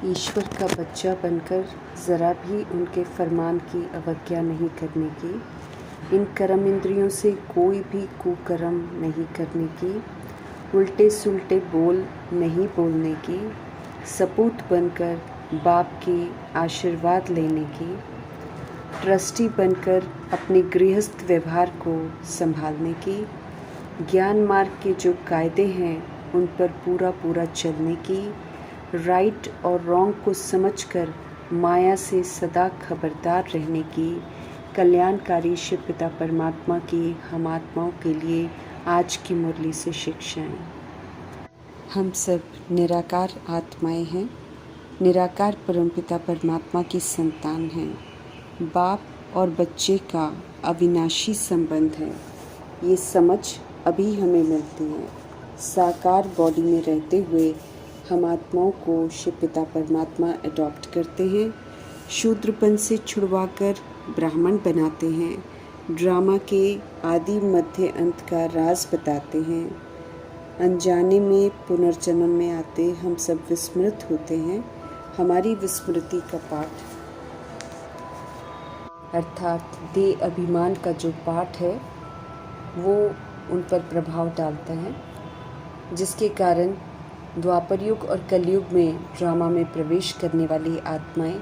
ईश्वर का बच्चा बनकर ज़रा भी उनके फरमान की अवज्ञा नहीं करने की, इन कर्म इंद्रियों से कोई भी कुकर्म नहीं करने की, उल्टे सुलटे बोल नहीं बोलने की, सपूत बनकर बाप की आशीर्वाद लेने की, ट्रस्टी बनकर अपने गृहस्थ व्यवहार को संभालने की, ज्ञान मार्ग के जो कायदे हैं उन पर पूरा पूरा चलने की, राइट और रॉन्ग को समझकर माया से सदा खबरदार रहने की, कल्याणकारी शिव पिता परमात्मा की हम आत्माओं के लिए आज की मुरली से शिक्षाएं। हम सब निराकार आत्माएं हैं, निराकार परमपिता परमात्मा की संतान हैं। बाप और बच्चे का अविनाशी संबंध है, ये समझ अभी हमें मिलती है। साकार बॉडी में रहते हुए हम आत्माओं को शिव पिता परमात्मा अडॉप्ट करते हैं, शूद्रपन से छुड़वाकर ब्राह्मण बनाते हैं, ड्रामा के आदि मध्य अंत का राज बताते हैं। अनजाने में पुनर्जन्म में आते हम सब विस्मृत होते हैं। हमारी विस्मृति का पाठ अर्थात देह अभिमान का जो पाठ है वो उन पर प्रभाव डालता है, जिसके कारण द्वापर युग और कलयुग में ड्रामा में प्रवेश करने वाली आत्माएं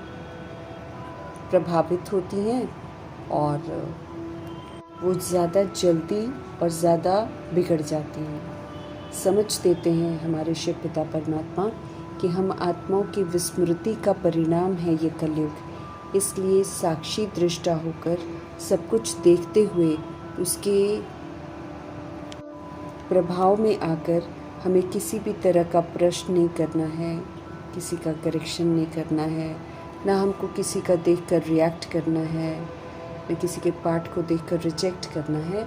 प्रभावित होती हैं और वो ज़्यादा जल्दी और ज़्यादा बिगड़ जाती हैं। समझ देते हैं हमारे शिव पिता परमात्मा कि हम आत्माओं की विस्मृति का परिणाम है ये कलयुग, इसलिए साक्षी दृष्टा होकर सब कुछ देखते हुए उसके प्रभाव में आकर हमें किसी भी तरह का प्रश्न नहीं करना है, किसी का करेक्शन नहीं करना है, ना हमको किसी का देखकर रिएक्ट करना है, न किसी के पार्ट को देखकर रिजेक्ट करना है,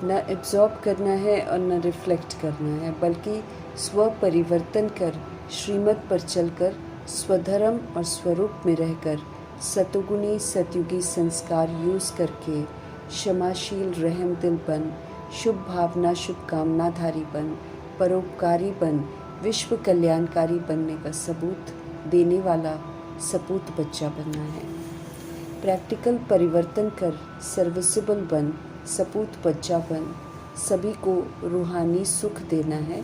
न एब्जॉर्ब करना है और न रिफ्लेक्ट करना है, बल्कि स्व परिवर्तन कर श्रीमत पर चलकर स्वधर्म और स्वरूप में रहकर सतुगुणी सतयुगी संस्कार यूज़ करके क्षमाशील रहम दिल बन, शुभ भावना शुभ कामनाधारी बन, परोपकारी बन, विश्व कल्याणकारी बनने का सबूत देने वाला सपूत बच्चा बनना है। प्रैक्टिकल परिवर्तन कर सर्विसेबल बन, सपूत बच्चा बन, सभी को रूहानी सुख देना है,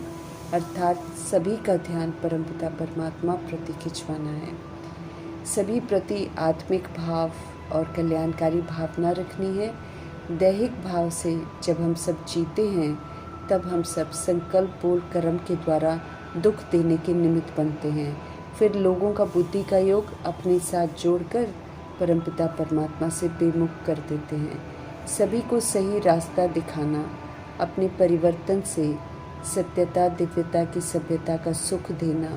अर्थात सभी का ध्यान परमपिता परमात्मा प्रति खिंचवाना है। सभी प्रति आत्मिक भाव और कल्याणकारी भावना रखनी है। दैहिक भाव से जब हम सब जीते हैं तब हम सब संकल्प बोल कर्म के द्वारा दुख देने के निमित्त बनते हैं। फिर लोगों का बुद्धि का योग अपने साथ जोड़कर परमपिता परमात्मा से बेमुख कर देते हैं। सभी को सही रास्ता दिखाना, अपने परिवर्तन से सत्यता दिव्यता की सभ्यता का सुख देना,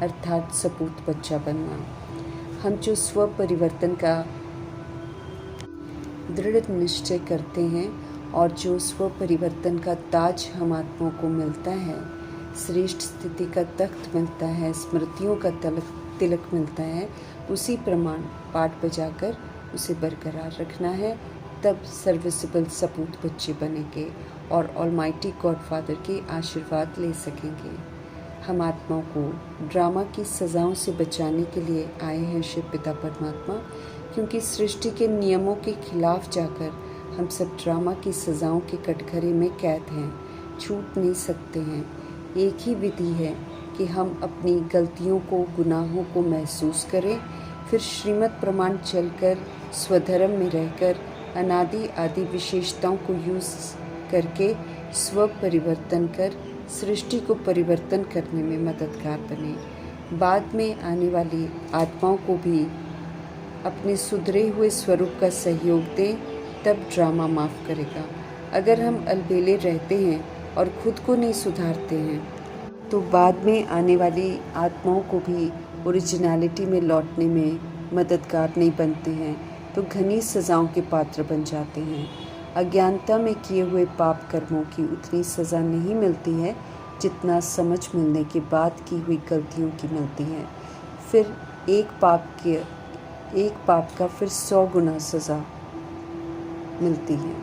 अर्थात सपूत बच्चा बनना। हम जो स्व परिवर्तन का दृढ़ निश्चय करते हैं और जो स्व परिवर्तन का ताज हम आत्माओं को मिलता है, श्रेष्ठ स्थिति का तख्त मिलता है, स्मृतियों का तिलक मिलता है, उसी प्रमाण पाठ बजाकर उसे बरकरार रखना है। तब सर्विसेबल सपूत बच्चे बनेंगे और ऑलमाइटी गॉडफादर के आशीर्वाद ले सकेंगे। हम आत्माओं को ड्रामा की सज़ाओं से बचाने के लिए आए हैं शिव पिता परमात्मा, क्योंकि सृष्टि के नियमों के खिलाफ जाकर हम सब ड्रामा की सज़ाओं के कटघरे में कैद हैं, छूट नहीं सकते हैं। एक ही विधि है कि हम अपनी गलतियों को, गुनाहों को महसूस करें, फिर श्रीमत प्रमाण चलकर स्वधर्म में रहकर अनादि आदि विशेषताओं को यूज़ करके स्व परिवर्तन कर सृष्टि को परिवर्तन करने में मददगार बने। बाद में आने वाली आत्माओं को भी अपने सुधरे हुए स्वरूप का सहयोग दें, तब ड्रामा माफ़ करेगा। अगर हम अलबेले रहते हैं और खुद को नहीं सुधारते हैं तो बाद में आने वाली आत्माओं को भी ओरिजिनलिटी में लौटने में मददगार नहीं बनते हैं, तो घनी सज़ाओं के पात्र बन जाते हैं। अज्ञानता में किए हुए पाप कर्मों की उतनी सज़ा नहीं मिलती है जितना समझ मिलने के बाद की हुई गलतियों की मिलती है। फिर एक पाप का फिर 100 गुना सज़ा मिलती है।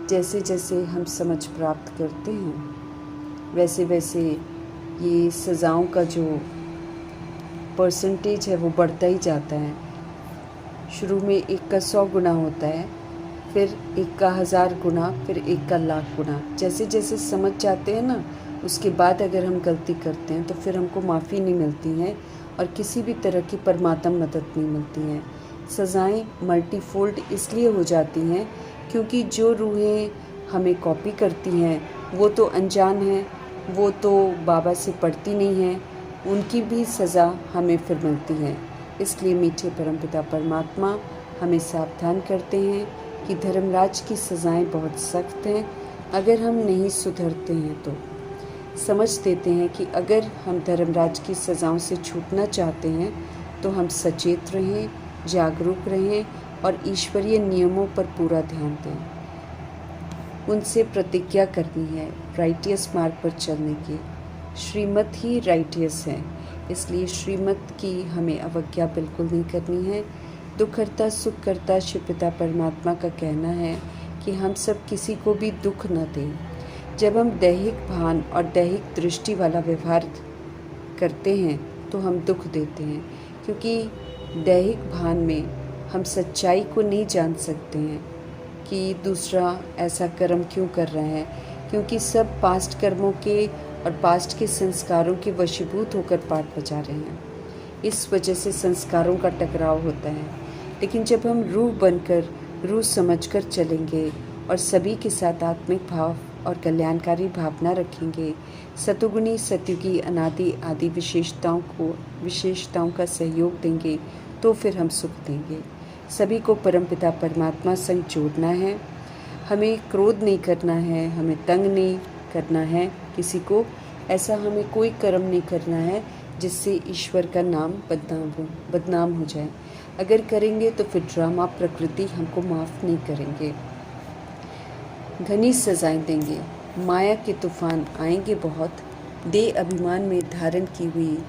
जैसे जैसे हम समझ प्राप्त करते हैं वैसे वैसे ये सज़ाओं का जो परसेंटेज है वो बढ़ता ही जाता है। शुरू में 1 का 100 गुना होता है, फिर 1 का 1000 गुना, फिर 1 का लाख गुना। जैसे जैसे समझ जाते हैं ना, उसके बाद अगर हम गलती करते हैं तो फिर हमको माफ़ी नहीं मिलती है और किसी भी तरह की परमात्म मदद नहीं मिलती है। सज़ाएँ मल्टीफोल्ड इसलिए हो जाती हैं क्योंकि जो रूहें हमें कॉपी करती हैं वो तो अनजान हैं, वो तो बाबा से पढ़ती नहीं हैं, उनकी भी सज़ा हमें फिर मिलती है। इसलिए मीठे परमपिता परमात्मा हमें सावधान करते हैं कि धर्मराज की सज़ाएं बहुत सख्त हैं। अगर हम नहीं सुधरते हैं तो समझ देते हैं कि अगर हम धर्मराज की सज़ाओं से छूटना चाहते हैं तो हम सचेत रहें, जागरूक रहें और ईश्वरीय नियमों पर पूरा ध्यान दें। उनसे प्रतिज्ञा करनी है राइटियस मार्ग पर चलने की। श्रीमत ही राइटियस है, इसलिए श्रीमत की हमें अवज्ञा बिल्कुल नहीं करनी है। दुख करता सुख करता शिव पिता परमात्मा का कहना है कि हम सब किसी को भी दुख न दें। जब हम दैहिक भान और दैहिक दृष्टि वाला व्यवहार करते हैं तो हम दुख देते हैं, क्योंकि दैहिक भान में हम सच्चाई को नहीं जान सकते हैं कि दूसरा ऐसा कर्म क्यों कर रहा है, क्योंकि सब पास्ट कर्मों के और पास्ट के संस्कारों के वशीभूत होकर पाठ बजा रहे हैं। इस वजह से संस्कारों का टकराव होता है। लेकिन जब हम रूह बनकर रूह समझकर चलेंगे और सभी के साथ आत्मिक भाव और कल्याणकारी भावना रखेंगे, सतुगुणी सत्युगी अनादि आदि विशेषताओं का सहयोग देंगे, तो फिर हम सुख देंगे। सभी को परमपिता परमात्मा संग जोड़ना है। हमें क्रोध नहीं करना है, हमें तंग नहीं करना है किसी को। ऐसा हमें कोई कर्म नहीं करना है जिससे ईश्वर का नाम बदनाम हो जाए। अगर करेंगे तो फिर ड्रामा प्रकृति हमको माफ़ नहीं करेंगे, घनी सजाएं देंगे। माया के तूफान आएंगे बहुत, दे अभिमान में धारण की हुई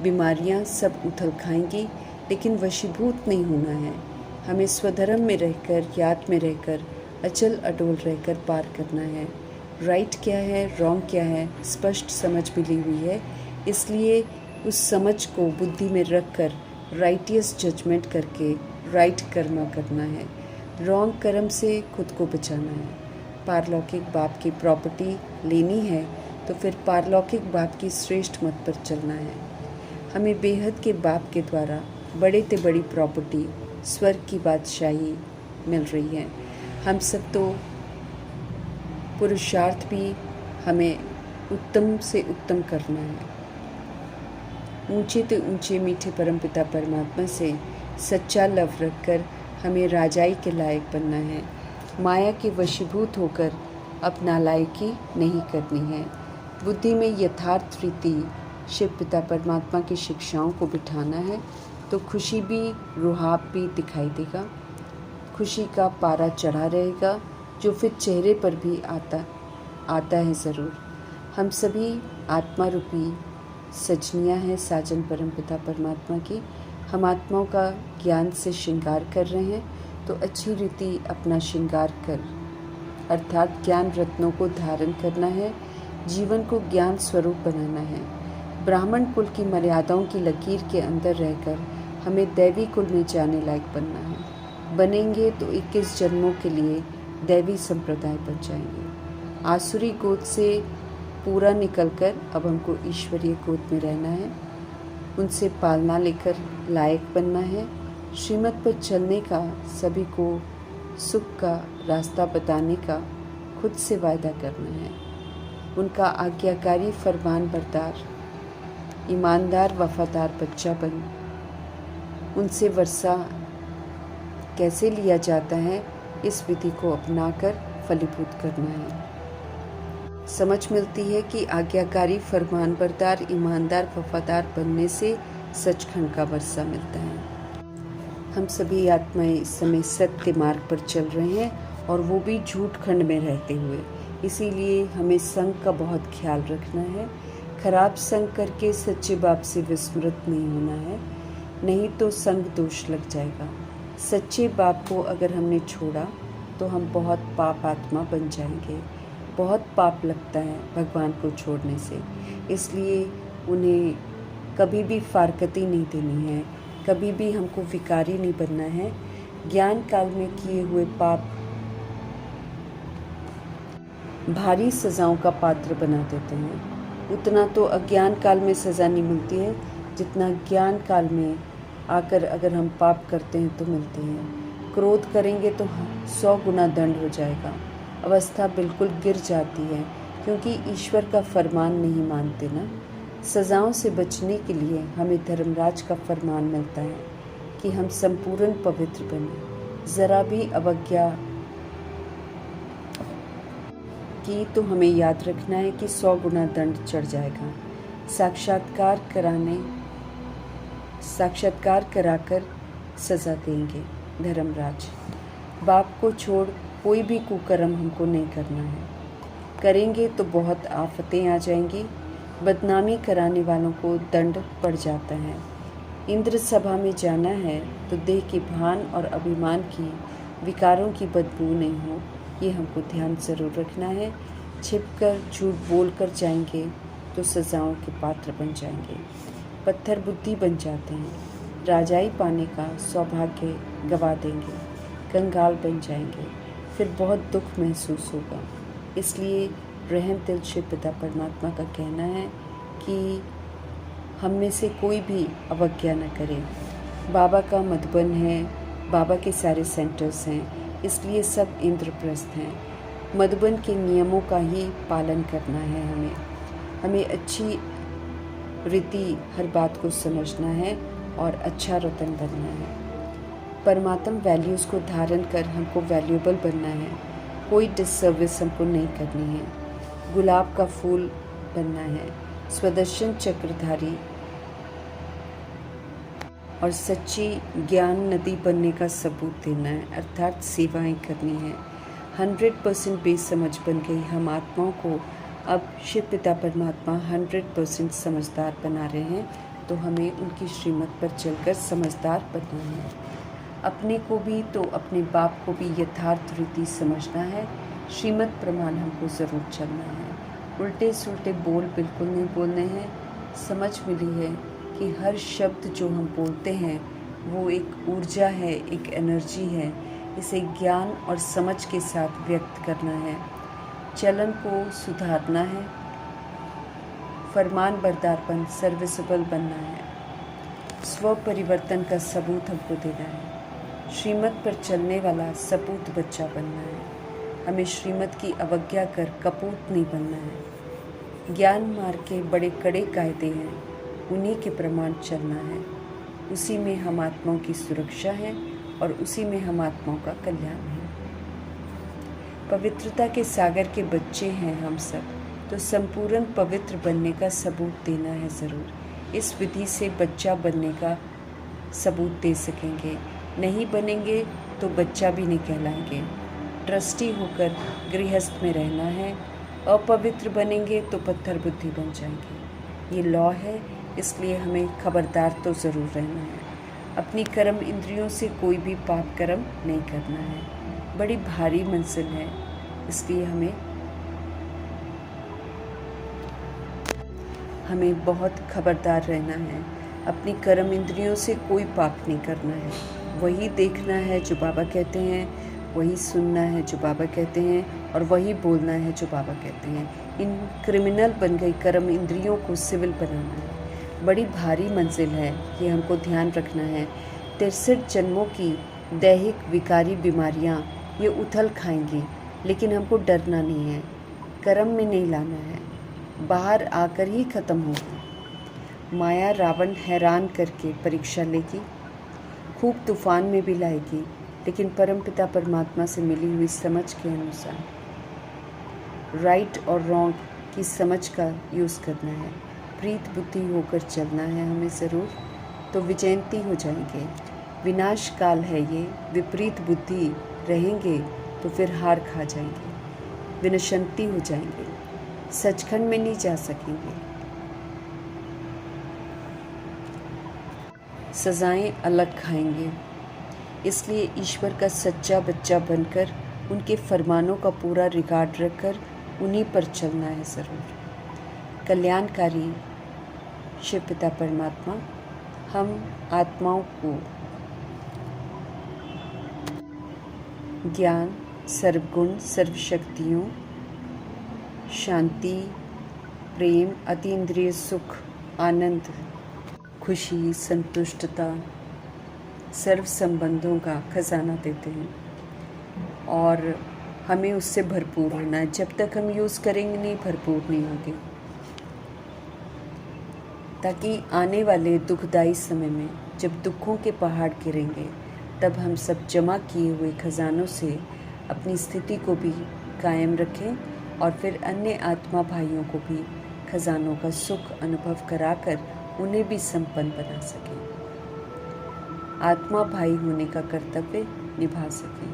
बीमारियां सब उथल खाएंगी, लेकिन वशीभूत नहीं होना है। हमें स्वधर्म में रहकर, याद में रहकर, अचल अडोल रहकर पार करना है। राइट क्या है, रॉन्ग क्या है, स्पष्ट समझ मिली हुई है। इसलिए उस समझ को बुद्धि में रखकर राइटियस जजमेंट करके राइट कर्म करना है। रॉन्ग कर्म से खुद को बचाना है। पारलौकिक बाप की प्रॉपर्टी लेनी है तो फिर पारलौकिक बाप की श्रेष्ठ मत पर चलना है। हमें बेहद के बाप के द्वारा बड़े से बड़ी प्रॉपर्टी स्वर्ग की बादशाही मिल रही है। हम सब तो पुरुषार्थ भी हमें उत्तम से उत्तम करना है। ऊंचे तो ऊंचे मीठे परमपिता परमात्मा से सच्चा लव रखकर हमें राजाई के लायक बनना है। माया के वशीभूत होकर अपना लायकी नहीं करनी है। बुद्धि में यथार्थ रीति शिव पिता परमात्मा की शिक्षाओं को बिठाना है तो खुशी भी, रुहाब भी दिखाई देगा। खुशी का पारा चढ़ा रहेगा जो फिर चेहरे पर भी आता है ज़रूर। हम सभी आत्मा रूपी सजनियाँ हैं साजन परमपिता परमात्मा की। हम आत्माओं का ज्ञान से श्रृंगार कर रहे हैं, तो अच्छी रीति अपना श्रृंगार कर अर्थात ज्ञान रत्नों को धारण करना है। जीवन को ज्ञान स्वरूप बनाना है। ब्राह्मण कुल की मर्यादाओं की लकीर के अंदर रहकर हमें दैवी कुल में जाने लायक बनना है। बनेंगे तो 21 जन्मों के लिए दैवी संप्रदाय बन जाएंगे। आसुरी गोद से पूरा निकलकर अब हमको ईश्वरीय गोद में रहना है। उनसे पालना लेकर लायक बनना है। श्रीमत पर चलने का, सभी को सुख का रास्ता बताने का खुद से वायदा करना है। उनका आज्ञाकारी फरमान बरदार, ईमानदार वफादार बच्चा बन उनसे वर्षा कैसे लिया जाता है, इस विधि को अपनाकर फलीभूत करना है। समझ मिलती है कि आज्ञाकारी फरमानबरदार ईमानदार वफादार बनने से सचखंड का वर्षा मिलता है। हम सभी आत्माएं इस समय सत्य मार्ग पर चल रहे हैं और वो भी झूठ खंड में रहते हुए। इसीलिए हमें संग का बहुत ख्याल रखना है। खराब संग करके सच्चे बाप से विस्मृत नहीं होना है, नहीं तो संग दोष लग जाएगा। सच्चे बाप को अगर हमने छोड़ा तो हम बहुत पाप आत्मा बन जाएंगे। बहुत पाप लगता है भगवान को छोड़ने से, इसलिए उन्हें कभी भी फारकती नहीं देनी है, कभी भी हमको विकारी नहीं बनना है। ज्ञान काल में किए हुए पाप भारी सज़ाओं का पात्र बना देते हैं। उतना तो अज्ञान काल में सज़ा नहीं मिलती है जितना ज्ञान काल में आकर अगर हम पाप करते हैं तो मिलती है। क्रोध करेंगे तो 100 गुना दंड हो जाएगा। अवस्था बिल्कुल गिर जाती है क्योंकि ईश्वर का फरमान नहीं मानते ना। सज़ाओं से बचने के लिए हमें धर्मराज का फरमान मिलता है कि हम संपूर्ण पवित्र बने। ज़रा भी अवज्ञा की तो हमें याद रखना है कि 100 गुना दंड चढ़ जाएगा। साक्षात्कार कराकर सज़ा देंगे धर्मराज। बाप को छोड़ कोई भी कुकर्म हमको नहीं करना है। करेंगे तो बहुत आफतें आ जाएंगी। बदनामी कराने वालों को दंड पड़ जाता है। इंद्र सभा में जाना है तो देह के भान और अभिमान की विकारों की बदबू नहीं हो, ये हमको ध्यान ज़रूर रखना है। छिपकर झूठ बोलकर जाएंगे तो सज़ाओं के पात्र बन जाएंगे। पत्थर बुद्धि बन जाते हैं। राजाई पाने का सौभाग्य गवा देंगे। कंगाल बन जाएंगे। फिर बहुत दुख महसूस होगा। इसलिए रहम दिल शिव पिता परमात्मा का कहना है कि हम में से कोई भी अवज्ञा न करे। बाबा का मधुबन है, बाबा के सारे सेंटर्स हैं, इसलिए सब इंद्रप्रस्थ हैं। मधुबन के नियमों का ही पालन करना है हमें अच्छी रीति हर बात को समझना है और अच्छा रतन बनना है। परमात्म वैल्यूज़ को धारण कर हमको वैल्यूएबल बनना है। कोई डिससर्विस हमको नहीं करनी है। गुलाब का फूल बनना है। स्वदर्शन चक्रधारी और सच्ची ज्ञान नदी बनने का सबूत देना है, अर्थात सेवाएं करनी है। 100% बेसमझ बन गई हम आत्माओं को अब शिव पिता परमात्मा 100% समझदार बना रहे हैं, तो हमें उनकी श्रीमत पर चलकर समझदार बनना है। अपने को भी तो अपने बाप को भी यथार्थ रीति समझना है। श्रीमत प्रमाण हमको ज़रूर चलना है। उल्टे सुल्टे बोल बिल्कुल नहीं बोलने हैं। समझ मिली है कि हर शब्द जो हम बोलते हैं वो एक ऊर्जा है, एक एनर्जी है। इसे ज्ञान और समझ के साथ व्यक्त करना है। चलन को सुधारना है। फरमान बरदारपन सर्विसेबल बनना है। स्व परिवर्तन का सबूत हमको देना है। श्रीमत पर चलने वाला सपूत बच्चा बनना है। हमें श्रीमत की अवज्ञा कर कपूत नहीं बनना है। ज्ञान मार्ग के बड़े कड़े कायदे हैं, उन्हीं के प्रमाण चलना है। उसी में हम आत्माओं की सुरक्षा है और उसी में हम आत्माओं का कल्याण है। पवित्रता के सागर के बच्चे हैं हम सब, तो संपूर्ण पवित्र बनने का सबूत देना है ज़रूर। इस विधि से बच्चा बनने का सबूत दे सकेंगे। नहीं बनेंगे तो बच्चा भी नहीं कहलाएंगे। ट्रस्टी होकर गृहस्थ में रहना है। अपवित्र बनेंगे तो पत्थर बुद्धि बन जाएंगे। ये लॉ है, इसलिए हमें खबरदार तो ज़रूर रहना है। अपनी कर्म इंद्रियों से कोई भी पाप कर्म नहीं करना है। बड़ी भारी मंजिल है, इसलिए हमें बहुत खबरदार रहना है। अपनी कर्म इंद्रियों से कोई पाप नहीं करना है। वही देखना है जो बाबा कहते हैं, वही सुनना है जो बाबा कहते हैं, और वही बोलना है जो बाबा कहते हैं। इन क्रिमिनल बन गई कर्म इंद्रियों को सिविल बनाना है। बड़ी भारी मंजिल है, ये हमको ध्यान रखना है। 63 जन्मों की दैहिक विकारी बीमारियाँ ये उथल खाएंगी, लेकिन हमको डरना नहीं है। कर्म में नहीं लाना है, बाहर आकर ही ख़त्म होगी। माया रावण हैरान करके परीक्षा लेगी, खूब तूफान में भी लाएगी, लेकिन परमपिता परमात्मा से मिली हुई समझ के अनुसार राइट और रॉन्ग की समझ का यूज़ करना है। प्रीत बुद्धि होकर चलना है हमें ज़रूर, तो विजयंती हो जाएंगे। विनाश काल है ये, विपरीत बुद्धि रहेंगे तो फिर हार खा जाएंगे, विनशंती हो जाएंगे, सचखंड में नहीं जा सकेंगे। सजाएं अलग खाएंगे। इसलिए ईश्वर का सच्चा बच्चा बनकर उनके फरमानों का पूरा रिकॉर्ड रखकर उन्हीं पर चलना है ज़रूर। कल्याणकारी शिव पिता परमात्मा हम आत्माओं को ज्ञान, सर्वगुण, सर्वशक्तियों, शांति, प्रेम, अतीन्द्रिय सुख, आनंद, खुशी, संतुष्टता, सर्व संबंधों का खजाना देते हैं और हमें उससे भरपूर होना है। जब तक हम यूज़ करेंगे नहीं, भरपूर नहीं होंगे, ताकि आने वाले दुखदाई समय में जब दुखों के पहाड़ गिरेंगे, तब हम सब जमा किए हुए खजानों से अपनी स्थिति को भी कायम रखें और फिर अन्य आत्मा भाइयों को भी खजानों का सुख अनुभव कराकर उन्हें भी संपन्न बना सकें, आत्मा भाई होने का कर्तव्य निभा सकें।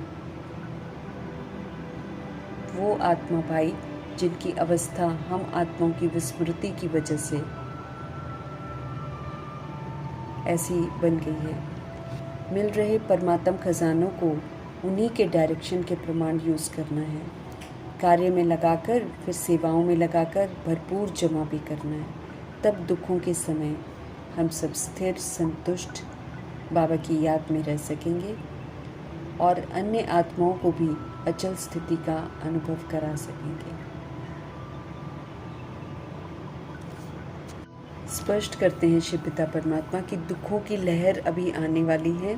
वो आत्मा भाई जिनकी अवस्था हम आत्माओं की विस्मृति की वजह से ऐसी बन गई है, मिल रहे परमात्म खजानों को उन्हीं के डायरेक्शन के प्रमाण यूज़ करना है, कार्य में लगाकर फिर सेवाओं में लगाकर भरपूर जमा भी करना है। तब दुखों के समय हम सब स्थिर संतुष्ट बाबा की याद में रह सकेंगे और अन्य आत्माओं को भी अचल स्थिति का अनुभव करा सकेंगे। स्पष्ट करते हैं शिव पिता परमात्मा की दुखों की लहर अभी आने वाली है।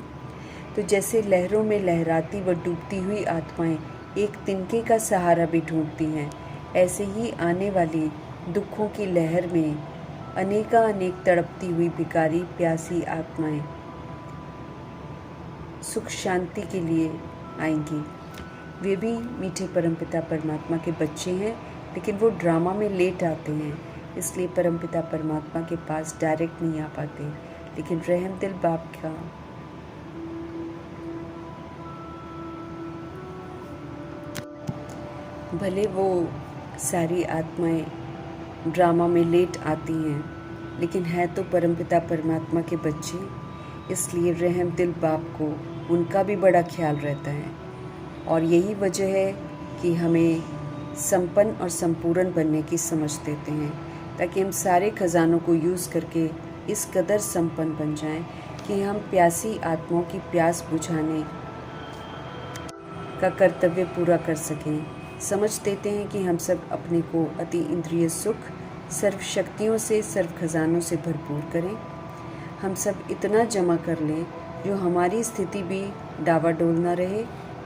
तो जैसे लहरों में लहराती व डूबती हुई आत्माएं एक तिनके का सहारा भी ढूंढती हैं, ऐसे ही आने वाली दुखों की लहर में अनेक तड़पती हुई भिखारी प्यासी आत्माएं सुख शांति के लिए आएंगी। वे भी मीठे परमपिता परमात्मा के बच्चे हैं, लेकिन वो ड्रामा में लेट आते हैं, इसलिए परमपिता परमात्मा के पास डायरेक्ट नहीं आ पाते। लेकिन रहम दिल बाप का भले वो सारी आत्माएं ड्रामा में लेट आती हैं, लेकिन है तो परमपिता परमात्मा के बच्चे, इसलिए रहम दिल बाप को उनका भी बड़ा ख्याल रहता है। और यही वजह है कि हमें संपन्न और संपूर्ण बनने की समझ देते हैं, ताकि हम सारे खजानों को यूज़ करके इस कदर संपन्न बन जाएं कि हम प्यासी आत्माओं की प्यास बुझाने का कर्तव्य पूरा कर सकें। समझ देते हैं कि हम सब अपने को अति इंद्रिय सुख, सर्व शक्तियों से, सर्व खजानों से भरपूर करें। हम सब इतना जमा कर लें जो हमारी स्थिति भी डावाडोल न रहे,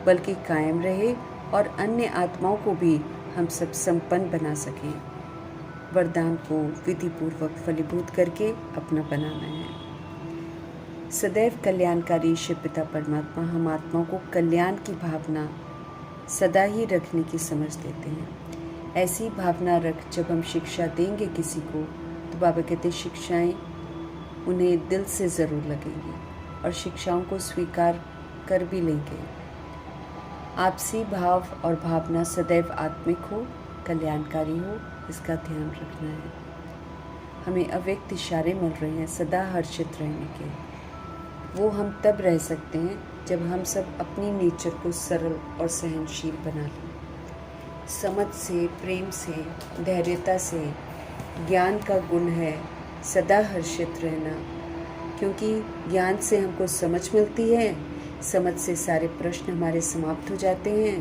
बल्कि कायम रहे और अन्य आत्माओं को भी हम सब संपन्न बना सकें। वरदान को विधिपूर्वक फलीभूत करके अपना बनाना है। सदैव कल्याणकारी शिव पिता परमात्मा हम आत्माओं को कल्याण की भावना सदा ही रखने की समझ देते हैं। ऐसी भावना रख जब हम शिक्षा देंगे किसी को, तो बाबा कहते शिक्षाएं उन्हें दिल से ज़रूर लगेंगी और शिक्षाओं को स्वीकार कर भी लेंगे। आपसी भाव और भावना सदैव आत्मिक हो, कल्याणकारी हो, इसका ध्यान रखना है। हमें अव्यक्त इशारे मिल रहे हैं सदा हर्षित रहने के। वो हम तब रह सकते हैं जब हम सब अपनी नेचर को सरल और सहनशील बना लें। समझ से, प्रेम से, धैर्यता से, ज्ञान का गुण है सदा हर्षित रहना, क्योंकि ज्ञान से हमको समझ मिलती है, समझ से सारे प्रश्न हमारे समाप्त हो जाते हैं,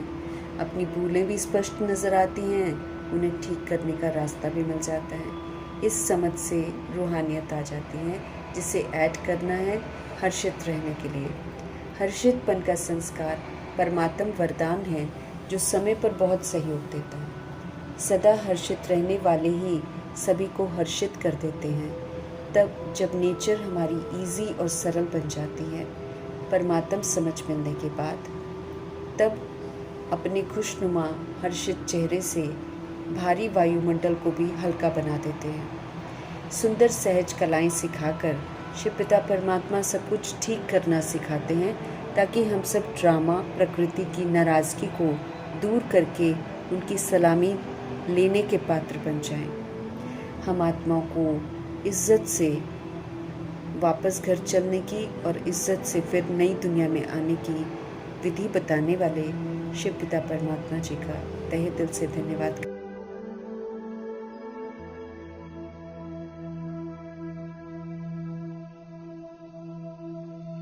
अपनी भूलें भी स्पष्ट नज़र आती हैं, उन्हें ठीक करने का रास्ता भी मिल जाता है। इस समझ से रूहानियत आ जाती है, जिसे ऐड करना है हर्षित रहने के लिए। हर्षितपन का संस्कार परमात्म वरदान है जो समय पर बहुत सहयोग देता है। सदा हर्षित रहने वाले ही सभी को हर्षित कर देते हैं। तब जब नेचर हमारी इजी और सरल बन जाती है परमात्म समझ मिलने के बाद, तब अपने खुशनुमा हर्षित चेहरे से भारी वायुमंडल को भी हल्का बना देते हैं। सुंदर सहज कलाएं सिखाकर शिव पिता परमात्मा सब कुछ ठीक करना सिखाते हैं, ताकि हम सब ड्रामा, प्रकृति की नाराज़गी को दूर करके उनकी सलामी लेने के पात्र बन जाएं। हम आत्माओं को इज्जत से वापस घर चलने की और इज्जत से फिर नई दुनिया में आने की विधि बताने वाले शिव पिता परमात्मा जी का तहे दिल से धन्यवाद।